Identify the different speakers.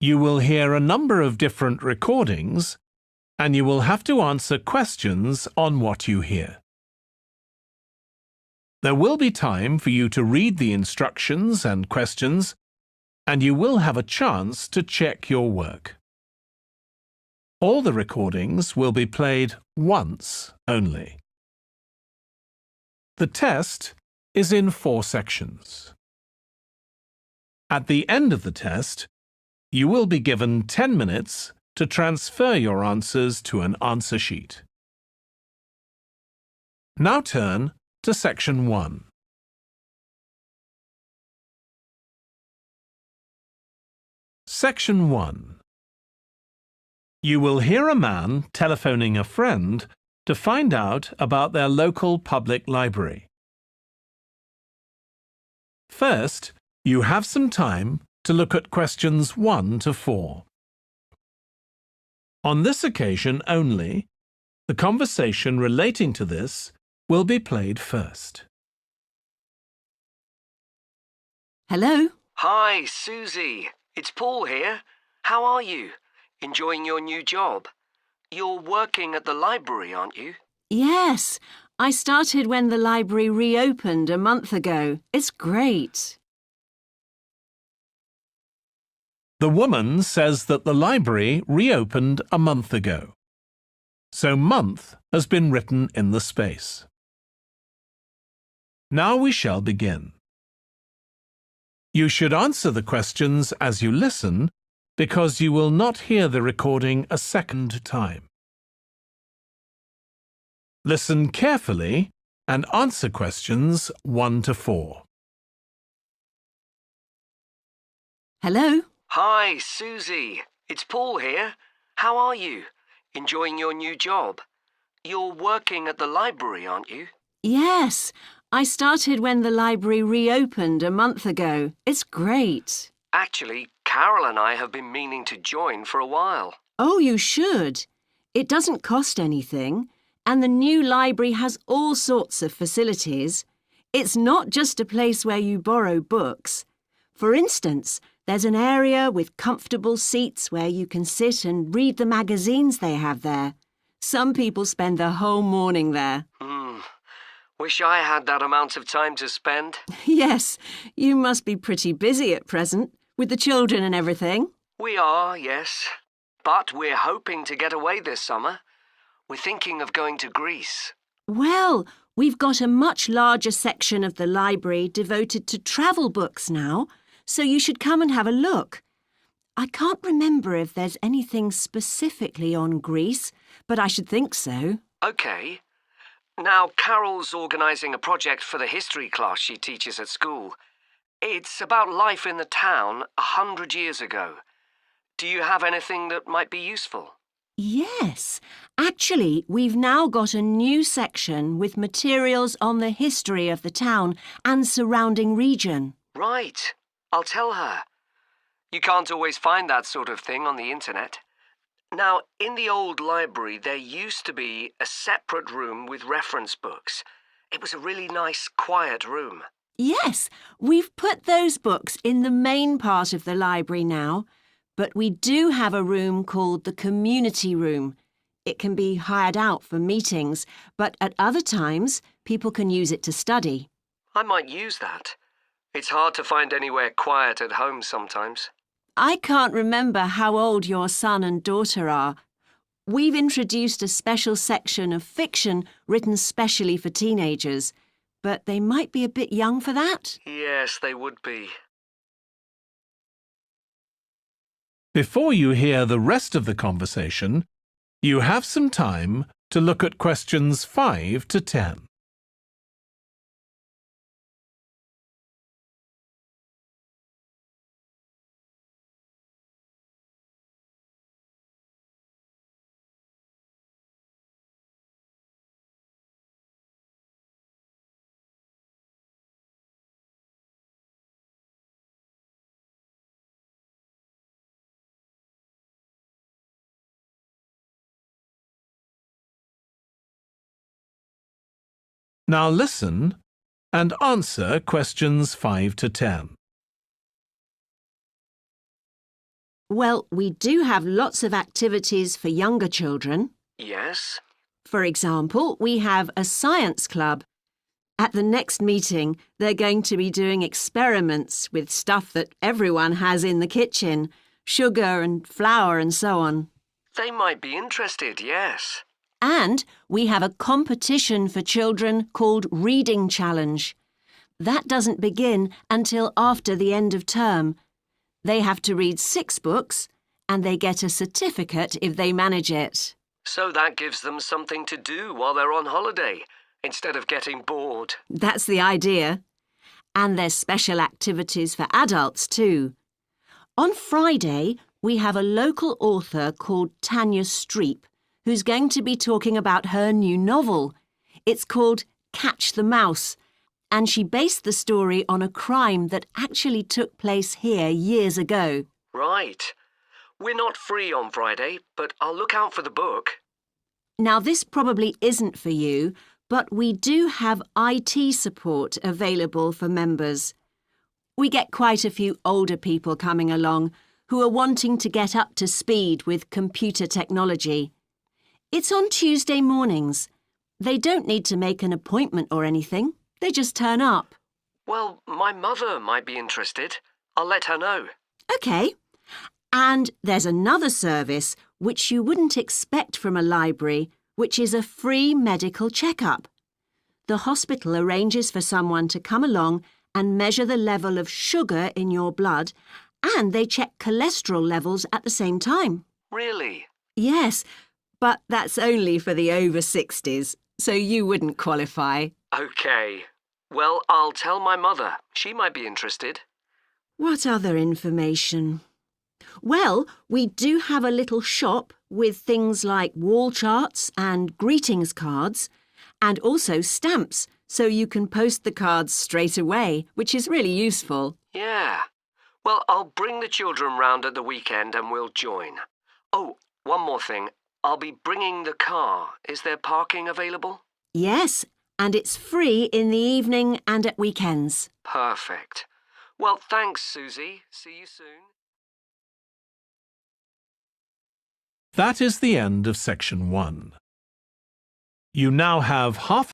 Speaker 1: You will hear a number of different recordings, and you will have to answer questions on what you hear. There will be time for you to read the instructions and questions, and you will have a chance to check your work. All the recordings will be played once only. The test is in 4 sections. At the end of the test, you will be given 10 minutes to transfer your answers to an answer sheet. Now turn to Section 1. Section 1. You will hear a man telephoning a friend to find out about their local public library. First, you have some time to look at questions 1 to 4. On this occasion only, the conversation relating to this will be played first.
Speaker 2: Hello?
Speaker 3: Hi, Susie. It's Paul here. How are you? Enjoying your new job? You're working at the library, aren't you?
Speaker 2: Yes, I started when the library reopened a month ago. It's great.
Speaker 1: The woman says that the library reopened a month ago. So month has been written in the space. Now we shall begin. You should answer the questions as you listen, because you will not hear the recording a second time. Listen carefully and answer questions 1 to 4.
Speaker 2: Hello?
Speaker 3: Hi, Susie. It's Paul here. How are you? Enjoying your new job? You're working at the library, aren't you?
Speaker 2: Yes, I started when the library reopened a month ago. It's great.
Speaker 3: Actually, Carol and I have been meaning to join for a while.
Speaker 2: Oh, you should. It doesn't cost anything, and the new library has all sorts of facilities. It's not just a place where you borrow books. For instance, there's an area with comfortable seats where you can sit and read the magazines they have there. Some people spend the whole morning there.
Speaker 3: Wish I had that amount of time to spend.
Speaker 2: Yes, you must be pretty busy at present, with the children and everything.
Speaker 3: We are, yes. But we're hoping to get away this summer. We're thinking of going to Greece.
Speaker 2: Well, we've got a much larger section of the library devoted to travel books now, so you should come and have a look. I can't remember if there's anything specifically on Greece, but I should think so.
Speaker 3: OK. Now, Carol's organising a project for the history class she teaches at school. It's about life in the town 100 years ago. Do you have anything that might be useful?
Speaker 2: Yes. Actually, we've now got a new section with materials on the history of the town and surrounding region.
Speaker 3: Right. I'll tell her. You can't always find that sort of thing on the internet. Now, in the old library, there used to be a separate room with reference books. It was a really nice, quiet room.
Speaker 2: Yes, we've put those books in the main part of the library now, but we do have a room called the community room. It can be hired out for meetings, but at other times, people can use it to study.
Speaker 3: I might use that. It's hard to find anywhere quiet at home sometimes.
Speaker 2: I can't remember how old your son and daughter are. We've introduced a special section of fiction written specially for teenagers, but they might be a bit young for that.
Speaker 3: Yes, they would be.
Speaker 1: Before you hear the rest of the conversation, you have some time to look at questions 5 to 10. Now listen and answer questions 5 to 10.
Speaker 2: Well, we do have lots of activities for younger children.
Speaker 3: Yes?
Speaker 2: For example, we have a science club. At the next meeting, they're going to be doing experiments with stuff that everyone has in the kitchen, sugar and flour and so on.
Speaker 3: They might be interested, yes.
Speaker 2: And we have a competition for children called Reading Challenge. That doesn't begin until after the end of term. They have to read 6 books and they get a certificate if they manage it.
Speaker 3: So that gives them something to do while they're on holiday, instead of getting bored.
Speaker 2: That's the idea. And there's special activities for adults too. On Friday, we have a local author called Tanya Streep who's going to be talking about her new novel. It's called Catch the Mouse, and she based the story on a crime that actually took place here years ago.
Speaker 3: Right. We're not free on Friday, but I'll look out for the book.
Speaker 2: Now, this probably isn't for you, but we do have IT support available for members. We get quite a few older people coming along who are wanting to get up to speed with computer technology. It's on Tuesday mornings. They don't need to make an appointment or anything. They just turn up.
Speaker 3: Well, my mother might be interested. I'll let her know.
Speaker 2: OK. And there's another service which you wouldn't expect from a library, which is a free medical checkup. The hospital arranges for someone to come along and measure the level of sugar in your blood, and they check cholesterol levels at the same time.
Speaker 3: Really?
Speaker 2: Yes, but that's only for the over 60s, so you wouldn't qualify.
Speaker 3: OK. Well, I'll tell my mother. She might be interested.
Speaker 2: What other information? Well, we do have a little shop with things like wall charts and greetings cards, and also stamps, so you can post the cards straight away, which is really useful.
Speaker 3: Yeah. Well, I'll bring the children round at the weekend and we'll join. Oh, one more thing. I'll be bringing the car. Is there parking available?
Speaker 2: Yes, and it's free in the evening and at weekends.
Speaker 3: Perfect. Well, thanks, Susie. See you soon.
Speaker 1: That is the end of section 1. You now have half